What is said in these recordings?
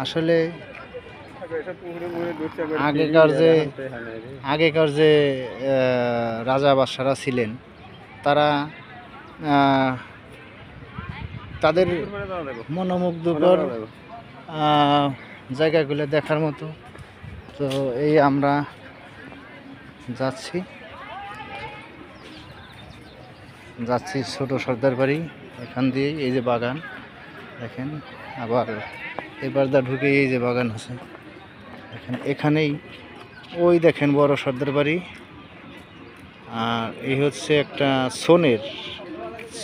আসলে আগেকার যে রাজা বাদশারা ছিলেন তারা তাদের মনোমুগ্ধকর জায়গাগুলো দেখার মতো। তো এই আমরা যাচ্ছি ছোট সর্দার বাড়ি, এখান দিয়ে এই যে বাগান দেখেন, আবার এবার ঢুকে এই যে বাগান আছে এখানেই ওই দেখেন বড় সর্দার বাড়ি। আর এই হচ্ছে একটা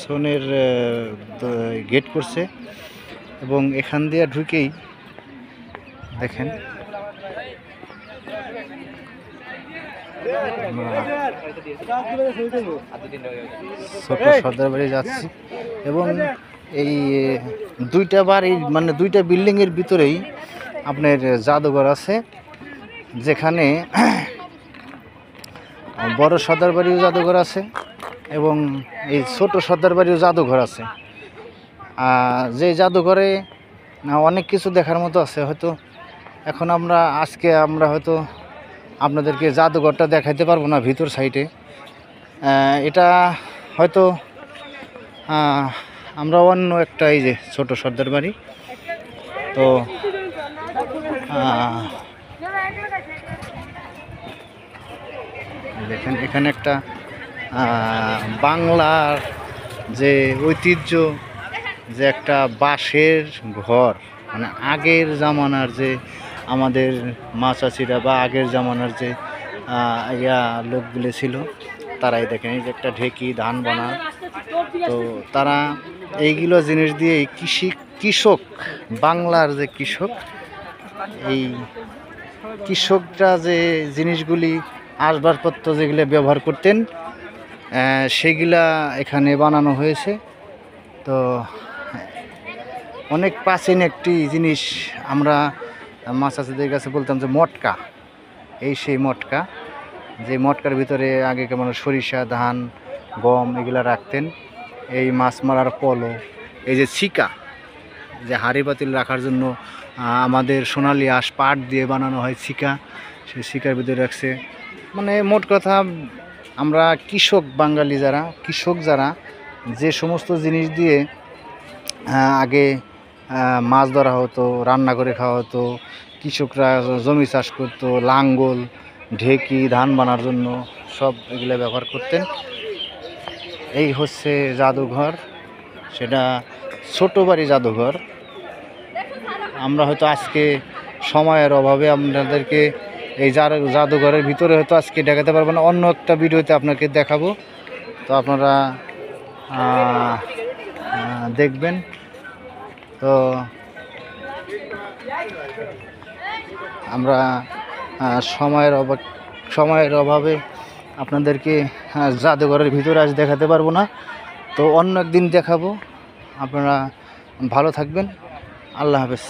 সোনের গেট করছে এবং এখান দিয়ে ঢুকেই দেখেন ছোট সর্দার বাড়ি যাচ্ছি। এবং এই দুইটা বাড়ি মানে দুইটা বিল্ডিংয়ের ভিতরেই আপনার জাদুঘর আছে, যেখানে বড় সর্দার বাড়িও জাদুঘর আছে এবং এই ছোট সর্দার বাড়িও জাদুঘর আছে। যে জাদুঘরে অনেক কিছু দেখার মতো আছে। হয়তো এখন আজকে আমরা হয়তো আপনাদেরকে জাদুঘরটা দেখাইতে পারবো না ভিতর সাইডে, এটা হয়তো আমরা অন্য একটা এই যে ছোট সর্দার বাড়ি। তো দেখেন এখানে একটা বাংলার যে ঐতিহ্য, যে একটা বাঁশের ঘর, মানে আগের জামানার যে আমাদের মা চাচিরা বা আগের জামানার যে লোকগুলো ছিল তারাই দেখেন এই যে একটা ঢেকি ধান বানা। তো তারা এইগুলো জিনিস দিয়ে কৃষক বাংলার যে কৃষক, এই কৃষকরা যে জিনিসগুলি আসবাবপত্র যেগুলো ব্যবহার করতেন সেগুলা এখানে বানানো হয়েছে। তো অনেক প্রাচীন একটি জিনিস, আমরা মাছাদের কাছে বলতাম যে মটকা, সেই মটকা, যে মটকার ভিতরে আগে কেমন সরিষা ধান গম এগুলা রাখতেন। এই মাছ মারার পলো, এই যে ছিকা, যে হাঁড়ি পাতিল রাখার জন্য আমাদের সোনালি আঁশ পাট দিয়ে বানানো হয় ছিকা, সেই ছিকার ভিতরে রাখছে। মানে মোট কথা আমরা কৃষক বাঙালি যারা কৃষক যারা যে সমস্ত জিনিস দিয়ে আগে মাছ ধরা হতো, রান্না করে খাওয়া হতো, কৃষকরা জমি চাষ করতো, লাঙ্গল ঢেকি ধান বানার জন্য সব এগুলো ব্যবহার করতেন। এই হচ্ছে জাদুঘর, সেটা ছোট বাড়ি জাদুঘর। আমরা হয়তো আজকে সময়ের অভাবে আপনাদেরকে এই জাদুঘরের ভিতরে হয়তো আজকে দেখাতে পারবো না, অন্য একটা ভিডিওতে আপনাকে দেখাবো। তো আপনারা দেখবেন। তো আমরা সময়ের অভাবে আপনাদেরকে জাদুঘরের ভিতরে আজ দেখাতে পারবো না, তো অন্য একদিন দেখাবো। আপনারা ভালো থাকবেন। আল্লাহ হাফেজ।